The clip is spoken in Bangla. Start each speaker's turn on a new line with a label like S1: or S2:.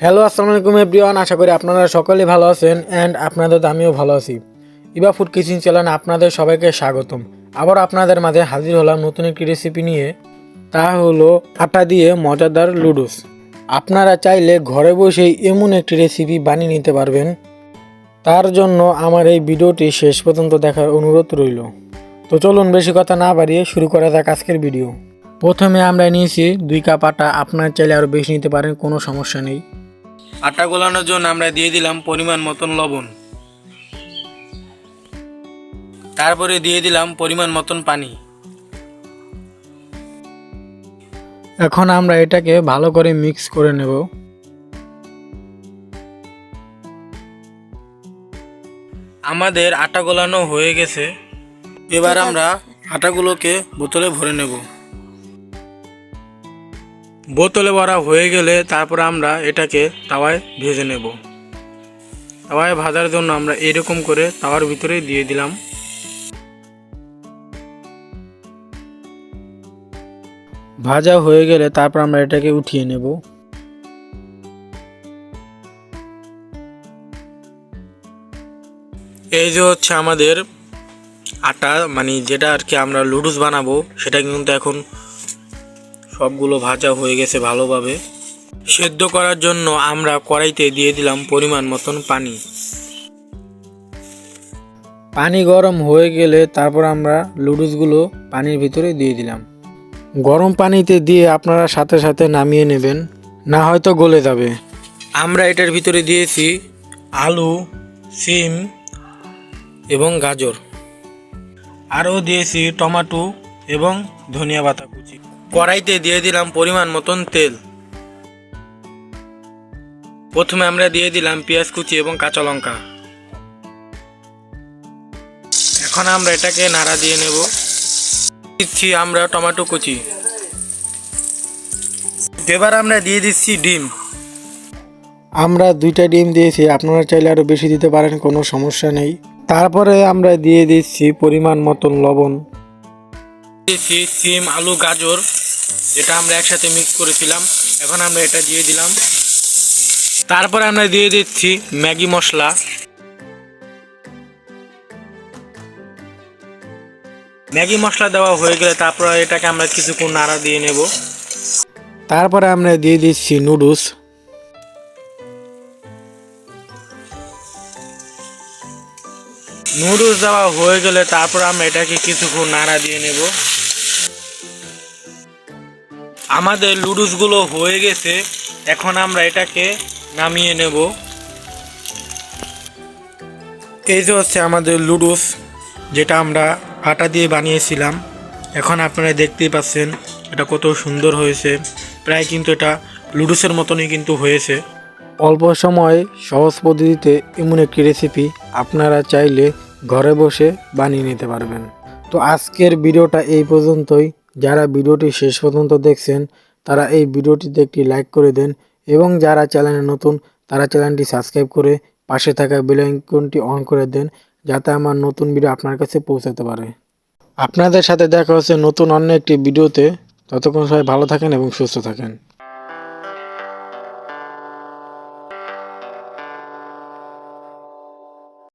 S1: হ্যালো আসসালামু আলাইকুম এভরিওয়ান, আশা করি আপনারা সকলেই ভালো আছেন অ্যান্ড আপনাদের আমিও ভালো আছি। ইবা ফুড কিচেন চ্যানেলে আপনাদের সবাইকে স্বাগতম। আবার আপনাদের মাঝে হাজির হলাম নতুন একটি রেসিপি নিয়ে। তা হলো আটা দিয়ে মজাদার লুডুস। আপনারা চাইলে ঘরে বসেই এমন একটি রেসিপি বানিয়ে নিতে পারবেন। তার জন্য আমার এই ভিডিওটি শেষ পর্যন্ত দেখার অনুরোধ রইল। তো চলুন বেশি কথা না বাড়িয়ে শুরু করা যাক আজকের ভিডিও। প্রথমে আমরা নিয়েছি 2 কাপ আটা। আপনারা চাইলে আরও বেশি নিতে পারেন, কোনো সমস্যা নেই। আটা গোলানোর জন্য আমরা দিয়ে দিলাম পরিমাণ মতন লবণ, তারপরে দিয়ে দিলাম পরিমাণ মতন পানি। এখন আমরা এটাকে ভালো করে মিক্স করে নেব। আমাদের আটা গোলানো হয়ে গেছে। এবার আমরা আটাগুলোকে বোতলে ভরে নেব। বোতলে ভরা হয়ে গেলে তারপর আমরা এটাকে তাওয়ায় ভেজে নেব। তাওয়ায় ভাজার জন্য আমরা এরকম করে তাওয়ার ভিতরে দিয়ে দিলাম। ভাজা হয়ে গেলে তারপর আমরা এটাকে উঠিয়ে নেব। এই যে হচ্ছে আমাদের আটা, মানে যেটা আর কি আমরা লুডুস বানাবো, সেটা কিন্তু এখন সবগুলো ভাজা হয়ে গেছে ভালোভাবে। সেদ্ধ করার জন্য আমরা কড়াইতে দিয়ে দিলাম পরিমাণ মতন পানি। পানি গরম হয়ে গেলে তারপর আমরা লুডুসগুলো পানির ভিতরে দিয়ে দিলাম। গরম পানিতে দিয়ে আপনারা সাথে সাথে নামিয়ে নেবেন, না হয়তো গলে যাবে। আমরা এটার ভিতরে দিয়েছি আলু, সিম এবং গাজর, আরও দিয়েছি টমেটো এবং ধনিয়া পাতা কুচি। কড়াইতে দিয়ে দিলাম পরিমাণ মতন তেল। প্রথমে আমরা দিয়ে দিলাম পেঁয়াজ কুচি এবং কাঁচা লঙ্কা। এখন আমরা এটাকে নাড়া দিয়ে নেব। দিচ্ছি আমরা টমেটো কুচি। এবার আমরা দিয়ে দিচ্ছি ডিম। আমরা 2টা ডিম দিয়েছি, আপনারা চাইলে আরও বেশি দিতে পারেন, কোনো সমস্যা নেই। তারপরে আমরা দিয়ে দিচ্ছি পরিমাণ মতন লবণ। দিয়েছি সিম, আলু, গাজর, যেটা আমরা একসাথে মিক্স করেছিলাম। এখন আমরা এটা দিয়ে দিলাম। তারপরে আমরা দিয়ে দিচ্ছি ম্যাগি মশলা। ম্যাগি মশলা দেওয়া হয়ে গেলে তারপর এটাকে আমরা কিছুক্ষণ নাড়া দিয়ে নেব। তারপরে আমরা দিয়ে দিচ্ছি নুডলস। নুডলস দেওয়া হয়ে গেলে তারপর আমরা এটাকে কিছুক্ষণ নাড়া দিয়ে নেব। আমাদের লুডুসগুলো হয়ে গেছে। এখন আমরা এটাকে নামিয়ে নেব। এই যে হচ্ছে আমাদের লুডুস, যেটা আমরা আটা দিয়ে বানিয়েছিলাম। এখন আপনারা দেখতেই পাচ্ছেন এটা কত সুন্দর হয়েছে। প্রায় কিন্তু এটা লুডুসের মতনই কিন্তু হয়েছে। অল্প সময় সহজ পদ্ধতিতে এমন একটি রেসিপি আপনারা চাইলে ঘরে বসে বানিয়ে নিতে পারবেন। তো আজকের ভিডিওটা এই পর্যন্তই। যারা ভিডিওটি শেষ পর্যন্ত দেখছেন তারা এই ভিডিওটিতে একটি লাইক করে দেন, এবং যারা চ্যানেলে নতুন তারা চ্যানেলটি সাবস্ক্রাইব করে পাশে থাকা বেল আইকনটি অন করে দেন, যাতে আমার নতুন ভিডিও আপনার কাছে পৌঁছাতে পারে। আপনাদের সাথে দেখা হচ্ছে নতুন অন্য একটি ভিডিওতে। ততক্ষণ সবাই ভালো থাকেন এবং সুস্থ থাকেন।